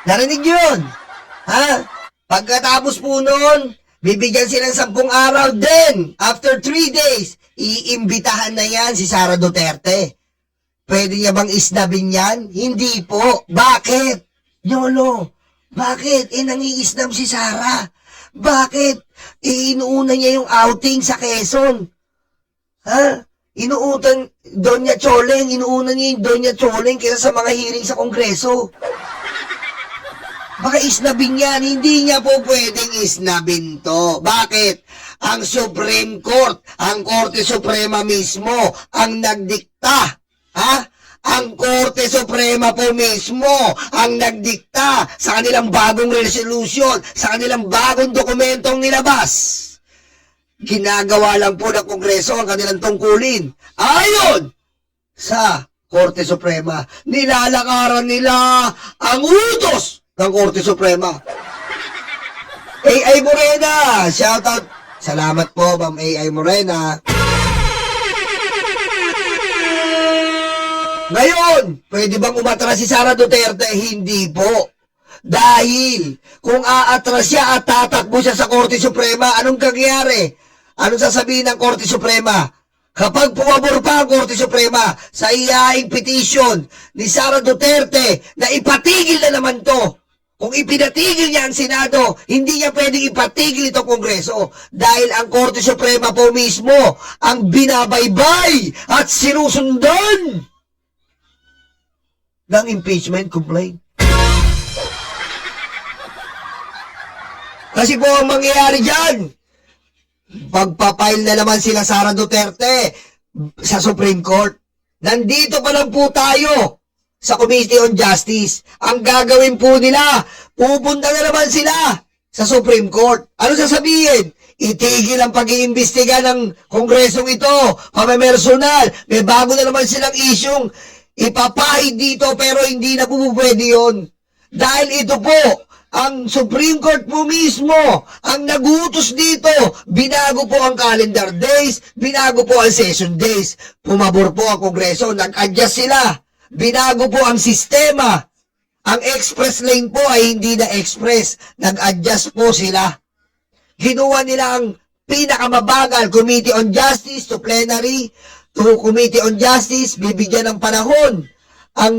Narinig nyo yun? Ha? Pagkatapos po nun, bibigyan sila ng 10 araw din. After 3 days, iimbitahan na yan si Sara Duterte. Pwede niya bang isnabin yan? Hindi po. Bakit? Yolo, bakit? Nangiisnab si Sara. Bakit? Inuuna niya yung outing sa Quezon. Ha? Inuutan Doña Choleng, inuuna niya yung Doña Choleng kaysa sa mga hearing sa Kongreso. Baka isnabin yan, hindi niya po pwedeng isnabin to. Bakit? Ang Supreme Court, ang Korte Suprema mismo, ang nagdikta. Ha? Ang Korte Suprema po mismo ang nagdikta sa kanilang bagong resolution, sa kanilang bagong dokumentong nilabas. Ginagawa lang po ng Kongreso ang kanilang tungkulin. Ayon sa Korte Suprema, nilalakaran nila ang utos ng Korte Suprema. AI Morena, shoutout. Salamat po, Ma'am AI Morena. Ngayon, pwede bang umatras si Sara Duterte? Hindi po. Dahil, kung aatras siya at tatakbo siya sa Korte Suprema, anong nangyayari? Anong sasabihin ng Korte Suprema? Kapag pumabor pa ang Korte Suprema sa iyaing petition ni Sara Duterte na ipatigil na naman to, kung ipinatigil niya ang Senado, hindi niya pwedeng ipatigil itong Kongreso dahil ang Korte Suprema po mismo ang binabaybay at sinusundan ng impeachment complaint. Kasi po ang mangyayari dyan, pagpapail na naman sila Sara Duterte sa Supreme Court. Nandito pa lang po tayo sa Committee on Justice. Ang gagawin po nila, pupunta na naman sila sa Supreme Court. Ano sasabihin? Itigil ang pag-iimbestiga ng Kongresong ito. Pamamersonal. May bago na naman silang isyong ipapahid dito pero hindi na po pwede yun. Dahil ito po, ang Supreme Court po mismo, ang nagutos dito, binago po ang calendar days, binago po ang session days. Pumabor po ang Kongreso, nag-adjust sila. Binago po ang sistema. Ang express lane po ay hindi na express. Nag-adjust po sila. Ginawa nila ang pinakamabagal Committee on Justice to plenary to Committee on Justice, bibigyan ng panahon ang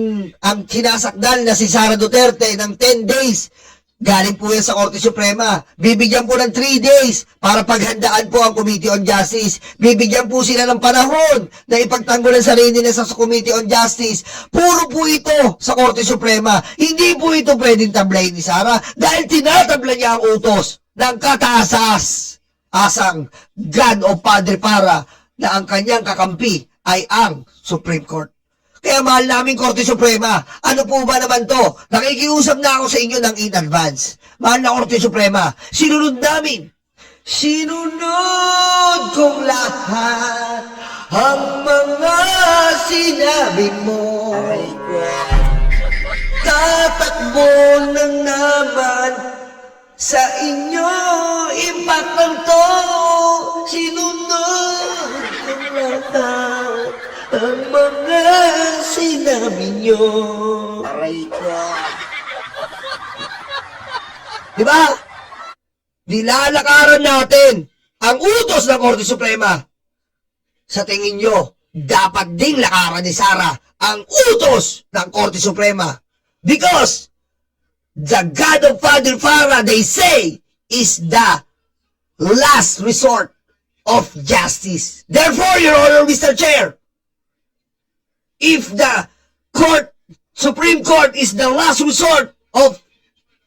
sinasakdal na si Sara Duterte ng 10 days. Galing po yan sa Korte Suprema. Bibigyan po ng 3 days para paghandaan po ang Committee on Justice. Bibigyan po sila ng panahon na ipagtanggol ang sarili nila sa Committee on Justice. Puro po ito sa Korte Suprema. Hindi po ito pwedeng tablayin ni Sara dahil tinatabla niya ang utos ng kataas-asang God o Padre para na ang kanyang kakampi ay ang Supreme Court. Kaya mahal namin Korte Suprema. Ano po ba naman to? Nakikiusap na ako sa inyo ng in advance. Mahal na Korte Suprema. Sinunod namin. Sinunod kong lahat ang mga sinabi mo. Tatakbo na naman sa inyo impact ng to. Sinunod kong lahat ang mga sinabi nyo. Aray ko. Diba? Nilalakaran natin ang utos ng Korte Suprema. Sa tingin nyo, dapat ding lakaran ni Sara ang utos ng Korte Suprema. Because the God of Father Farah, they say, is the last resort of justice. Therefore, Your Honor, Mr. Chair, if the Supreme Court is the last resort of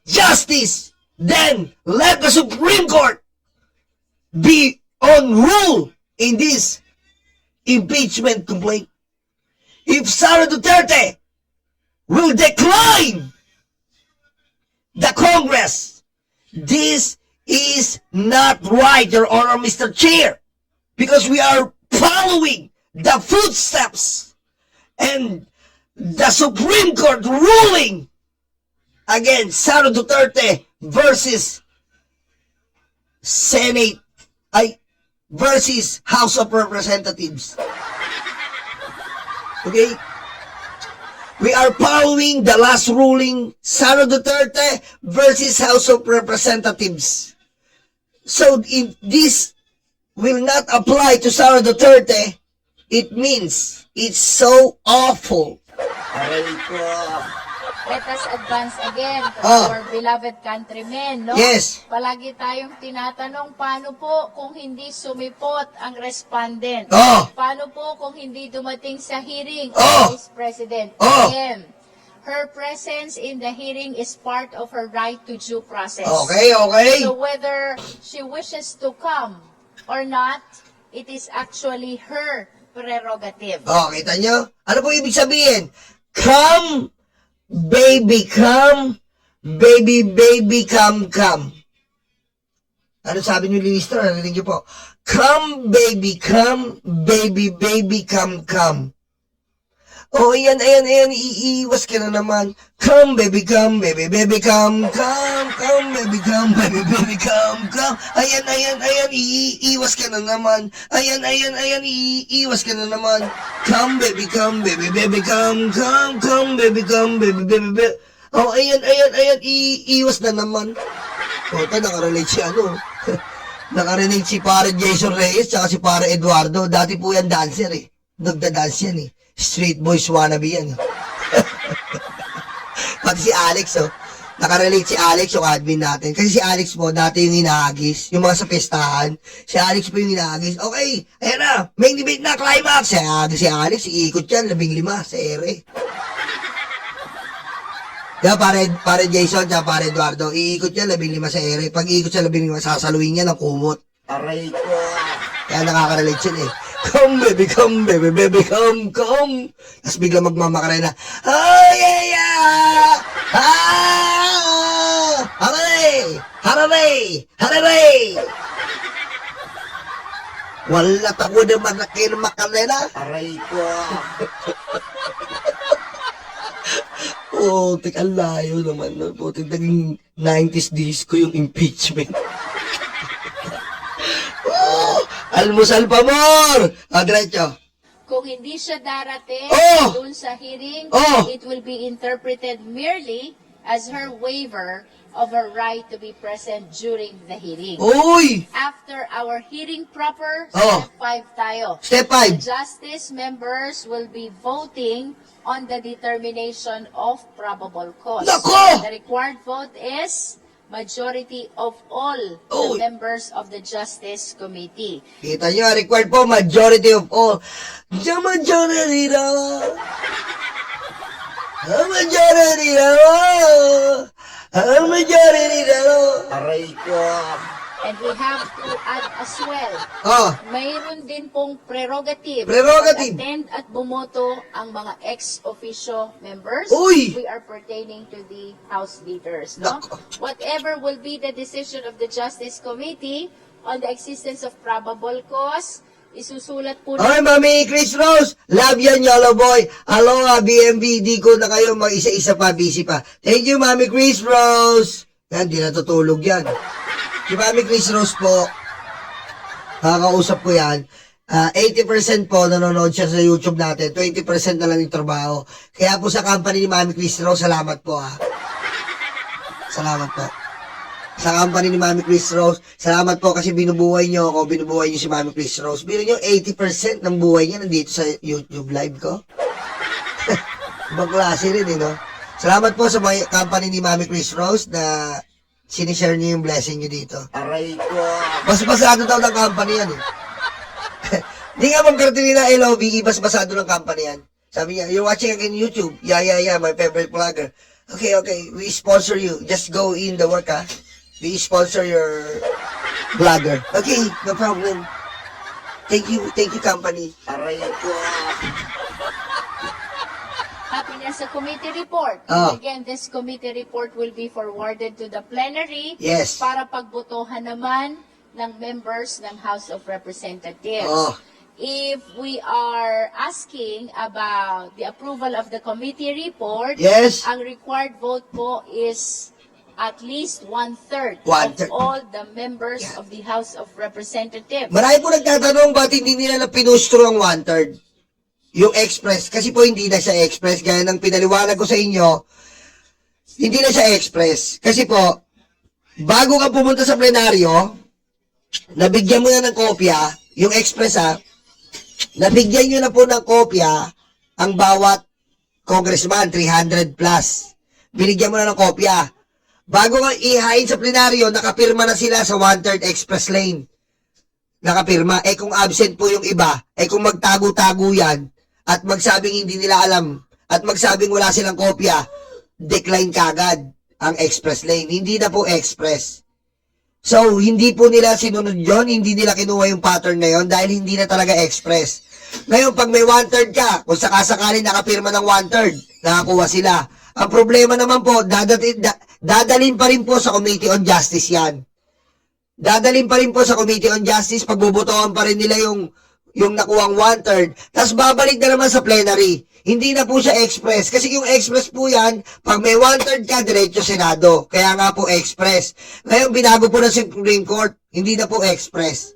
justice, then let the Supreme Court be on rule in this impeachment complaint. If Sara Duterte will decline the Congress, this is not right, Your Honor, Mr. Chair, because we are following the footsteps and the Supreme Court ruling against Sara Duterte versus Senate versus House of Representatives. Okay? We are following the last ruling, Sara Duterte versus House of Representatives. So if this will not apply to Sara Duterte, it means it's so awful. Aray ko. Let us advance again to Ah. our beloved countrymen, no? Yes. Palagi tayong tinatanong, paano po kung hindi sumipot ang respondent? Oh. Paano po kung hindi dumating sa hearing Oh. ang Vice President? Oh. Again, her presence in the hearing is part of her right to due process. Okay, okay. So whether she wishes to come or not, it is actually her prerogative. Oh, kita nyo? Ano po ibig sabihin? Come, baby, come. Baby, baby, come, come. Ano sabi niyo, Lister? Narinig niyo po. Come, baby, come. Baby, baby, come, come. Oh, ayan, iiwas ka na naman. Come, baby, baby, come, baby, baby, come. Ayan, iiwas ka na naman. Ayan, iiwas ka na naman. Come, baby, baby, come, baby, baby. Oh, ayan, iiwas na naman. O, ito, nakarelate si ano. Nakarelate si pare Jason Reyes, tsaka si pare Eduardo. Dati po yan dancer eh. Nagda-dance yan eh. Street boys wannabe yan. Pati si Alex, oh. Nakarelate si Alex, yung admin natin. Kasi si Alex po, dati yung hinahagis. Yung mga sa pestahan. Si Alex po yung hinahagis. Okay, ayan na. Main debate na, climax. Si Alex, iikot yan, 15 sa ere. Diba, pare Jason, tsaka pare Eduardo, iikot yan, 15 sa ere. Pag iikot sa 15, sasaluin yan ng kumot. Aray ko. Kaya nakaka-relate yun eh. Come, baby, baby, come. Tapos bigla magmamakara na, oh, yeah! Hararay! Wala tako naman na kinamakanela. Aray ko. Oh, ang layo naman. Putik, naging 90s disco yung impeachment. Almusal pa more! Diretso. Kung hindi siya darating Oh! dun sa hearing, Oh! it will be interpreted merely as her waiver of her right to be present during the hearing. Uy! After our hearing proper, Oh! step 5 tayo. Step The 5. justice members will be voting on the determination of probable cause. Nako! The required vote is majority of all Oh. the members of the Justice Committee. Kita nyo, required po, majority of all. The majority daw. The majority daw. The majority daw. Aray ko. And we have to add as well, Oh, mayroon din pong prerogative. Prerogative. Pag-attend at bumoto ang mga ex-officio members. Uy! We are pertaining to the House leaders. No? Nako. Whatever will be the decision of the Justice Committee on the existence of probable cause, isusulat po okay, Mami Chris Rose. Love yan, Yolo Boy. Aloha, BMB. Di ko na kayo mag-isa-isa pa, busy pa. Thank you, Mami Chris Rose. Yan, di natutulog yan. Si Mami Chris Rose po, nakakausap ko yan, 80% po nanonood siya sa YouTube natin, 20% na lang yung trabaho. Kaya po sa company ni Mami Chris Rose, salamat po ha. Salamat po. Sa company ni Mami Chris Rose, salamat po kasi binubuhay niyo ako, binubuhay niyo si Mami Chris Rose. Biro niyo, 80% ng buhay niya nandito sa YouTube live ko. Ibang klase rin, no? Salamat po sa mga company ni Mami Chris Rose na sinishare niyo yung blessing niyo dito. Aray ko. Basado daw ng company yan eh. Di nga mong Cartolina LOVE, basado ng company yan. Sabi niya, you're watching again YouTube. Yeah, my favorite vlogger. Okay, we sponsor you. Just go in the work, ha? We sponsor your vlogger. Okay, no problem. Thank you, company. Aray ko. Happiness sa committee report. Ah. Again, this committee report will be forwarded to the plenary Yes. para pagbotohan naman ng members ng House of Representatives. Oh. If we are asking about the approval of the committee report, Yes. ang required vote po is at least one-third One-third. of all the members of the House of Representatives. Marami po nagtatanong ba't hindi nila na pinustro ang 1/3. yung express, kasi po hindi na siya express, gaya ng pinaliwanag ko sa inyo, hindi na siya express. Kasi po, bago ka pumunta sa plenaryo, nabigyan mo na ng kopya, yung express nabigyan nyo na po ng kopya ang bawat congressman, 300 plus. Binigyan mo na ng kopya. Bago nga ihain sa plenaryo, nakapirma na sila sa 1/3 express lane. Nakapirma. Eh kung absent po yung iba, eh kung magtago-tago yan, at magsabing hindi nila alam, at magsabing wala silang kopya, decline kagad ang express lane. Hindi na po express. So, hindi po nila sinunod yon, hindi nila kinuha yung pattern na yon dahil hindi na talaga express. Ngayon, pag may 1/3 ka, kung sakasakali nakapirma ng 1/3, nakakuha sila. Ang problema naman po, dadalhin pa rin po sa Committee on Justice yan. Dadalhin pa rin po sa Committee on Justice, pagbubutohan pa rin nila yung nakuhang 1/3, tapos babalik na naman sa plenary. Hindi na po siya express. Kasi yung express po yan, pag may 1/3 ka, diretso Senado. Kaya nga po express. Ngayon, binago po ng Supreme Court, hindi na po express.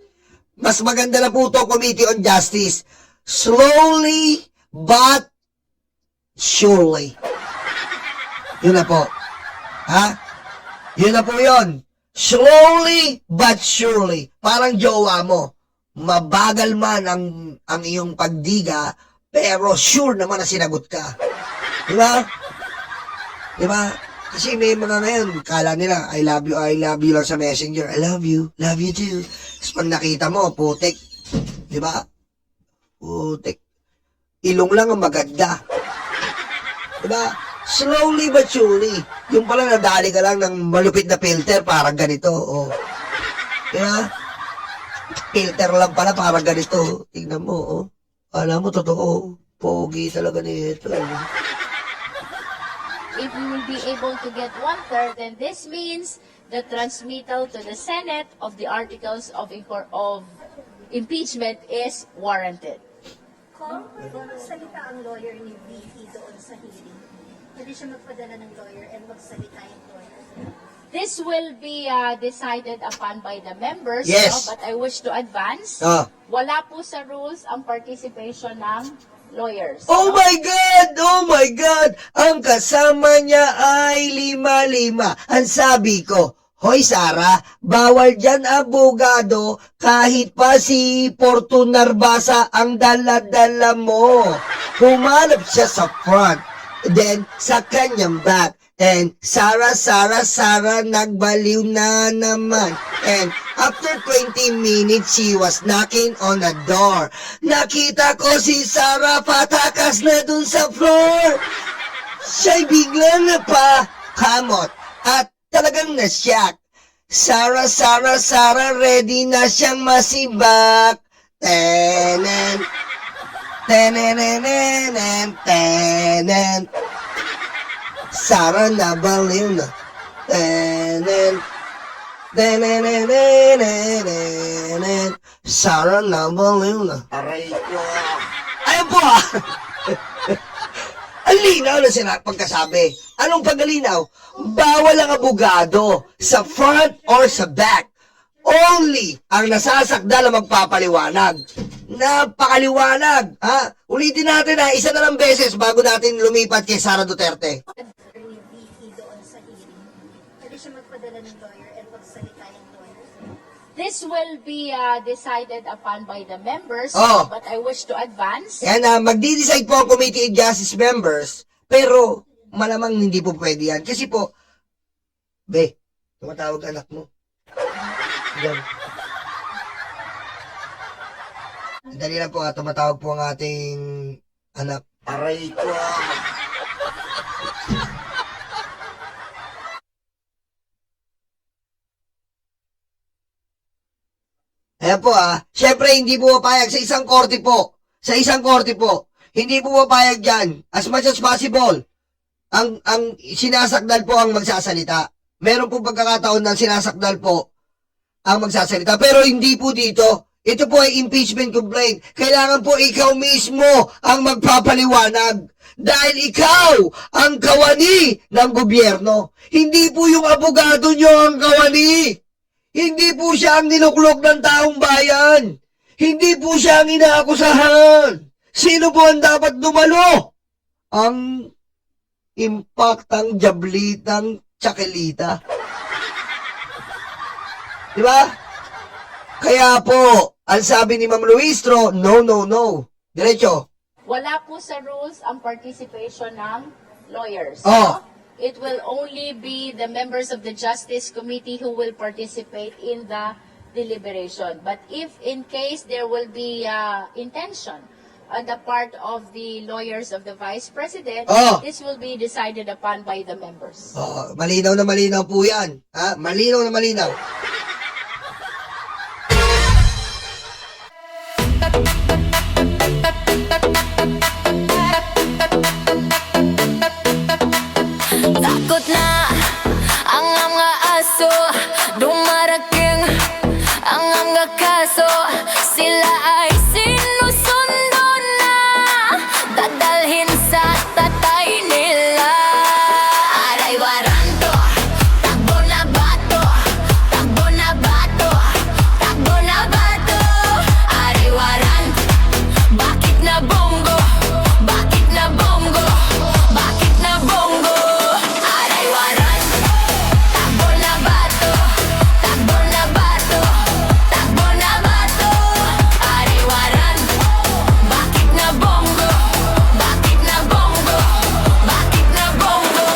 Mas maganda na po ito, Committee on Justice. Slowly, but surely. Yun na po. Ha? Yun na po yun. Slowly, but surely. Parang jowa mo. Mabagal man ang iyong pagdiga, pero sure naman na sinagot ka. Diba? Diba? Kasi may mga ngayon, kala nila, I love you lang sa messenger. I love you too. Tapos pag nakita mo, putik. Diba? Putik. Ilong lang ang maganda. Diba? Slowly but surely. Yung pala nadali ka lang ng malupit na filter, parang ganito. Oh. Diba? Filter lang pala, parang ganito. Tingnan mo, oh. Alam mo, totoo. Pogi talaga nito. If we will be able to get 1/3, then this means the transmittal to the Senate of the articles of impeachment is warranted. Kung magsalita ang lawyer ni VP doon sa hearing, pwede siya magpadala ng lawyer and magsalita yung lawyer. This will be decided upon by the members, Yes. but I wish to advance. Wala po sa rules ang participation ng lawyers. Oh my God! Oh my God! Ang kasama niya ay 5-5. Ang sabi ko, hoy Sara, bawal dyan abogado kahit pa si Fortun Narbasa ang dala-dala mo. Humanap siya sa front, then sa kanyang back. And Sara, nagbaliw na naman. And after 20 minutes, she was knocking on the door. Nakita ko si Sara patakas na dun sa floor. Siya'y bigla na pa kamot at talagang nasyak. Sara, ready na siyang masibak. Tenen, tenen, tenen. Sara nabaliw na. Sara nabaliw na. Aray ko. Ayun po Ang linaw na sila pagkasabi. Anong pagkalinaw? Bawal ang abogado sa front or sa back. Only ang nasasakdal ang magpapaliwanag. Napakaliwanag. Ulitin natin isa na lang beses bago natin lumipat kay Sara Duterte. Ni VP doon sa hearing, pwede siya magpadala ng lawyer and magsalita yung lawyer. This will be decided upon by the members, but I wish to advance. Yan, magdi-decide po ang Committee on Justice members, pero malamang hindi po pwede yan. Kasi po, tumatawag anak mo. Yan. Dali lang po tumatawag po ang ating anak. Aray ko. Ayan po syempre hindi po papayag sa isang korte po. Sa isang korte po. Hindi po papayag dyan. As much as possible. Ang sinasakdal po ang magsasalita. Meron po pagkakataon na sinasakdal po ang magsasalita. Pero hindi po dito. Ito po ay impeachment complaint. Kailangan po ikaw mismo ang magpapaliwanag. Dahil ikaw ang kawani ng gobyerno. Hindi po yung abogado nyo ang kawani. Hindi po siya ang niluklok ng taong bayan. Hindi po siya ang inaakusahan. Sino po ang dapat dumalo? Ang impaktang jablitang tsakelita. Di ba? Kaya po, ang sabi ni Ma'am Luistro, no, no, no. Diretso. Wala po sa rules ang participation ng lawyers. Oh. It will only be the members of the Justice Committee who will participate in the deliberation. But if in case there will be intention on the part of the lawyers of the Vice President, Oh. this will be decided upon by the members. Oh, malinaw na malinaw po yan. Ha? Malinaw na malinaw. Takot na ang mga aso, dumarating ang mga kaso. Sila ay sinusundo na, dadalhin sa tatay nila. Aray waranto, takbo na bato, takbo na bato, takbo na bato. Aray waranto, bakit na bongo, bakit na bongo, bakit na bongo. Aray waranto, takbo na bato, takbo na bato, takbo na bato. Aray waranto, bakit na bongo, bakit na bongo, bakit na bongo.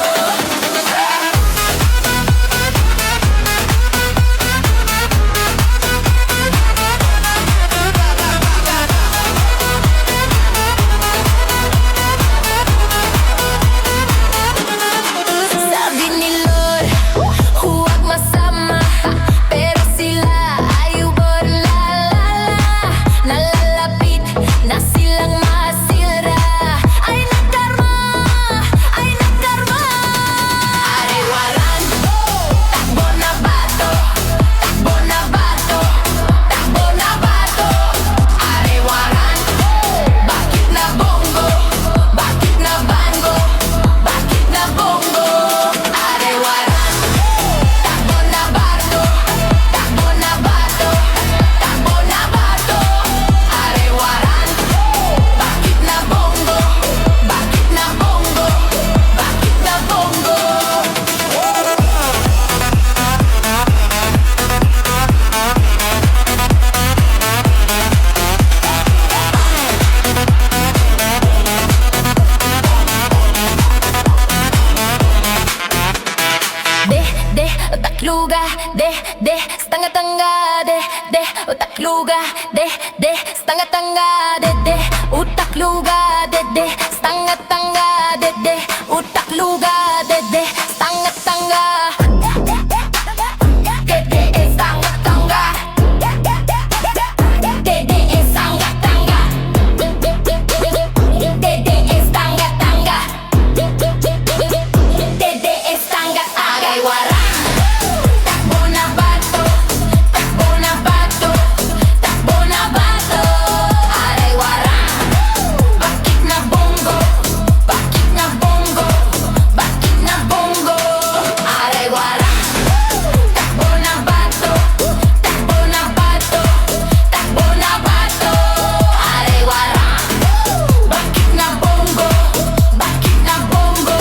Sabi ni Lord, huwag masama, pero sila ay nalalapit na silang masira. Ay nagkarma, ay nagkarma. Aray waranto, takbo na bato, takbo na bato, takbo na bato. Aray waranto, bakit na bongo, bakit na bango, bakit na bongo. Aray waranto, takbo na bato, takbo na bato, takbo na bato. Aray waranto, bakit na bongo, bakit na bongo, bakit na bongo. Utakluga, stanga-tanga, utakluga, stanga-tanga, utakluga, stanga-tanga, utakluga, stanga-tanga. Dede is stanga-tanga, dede is stanga-tanga, dede is stanga-tanga, dede is stanga-tanga. Aray waran, takbo na bato, takbo na bato, takbo na bato. Aray waran, bakit na bongo, bakit na bongo, bakit na bongo. Aray waran, takbo na bato, takbo na bato, takbo na bato. Aray waran, bakit na bongo, bakit na bongo,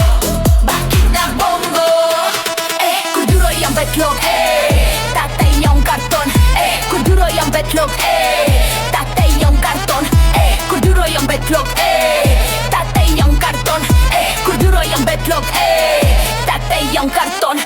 bakit na bongo. Kuduroy ang betlog, tatay yung karton. Kuduroy ang betlog, tatay yung karton. Kuduroy ang betlog, tatay yung karton. Kuduroy ang betlog, tatay yung karton.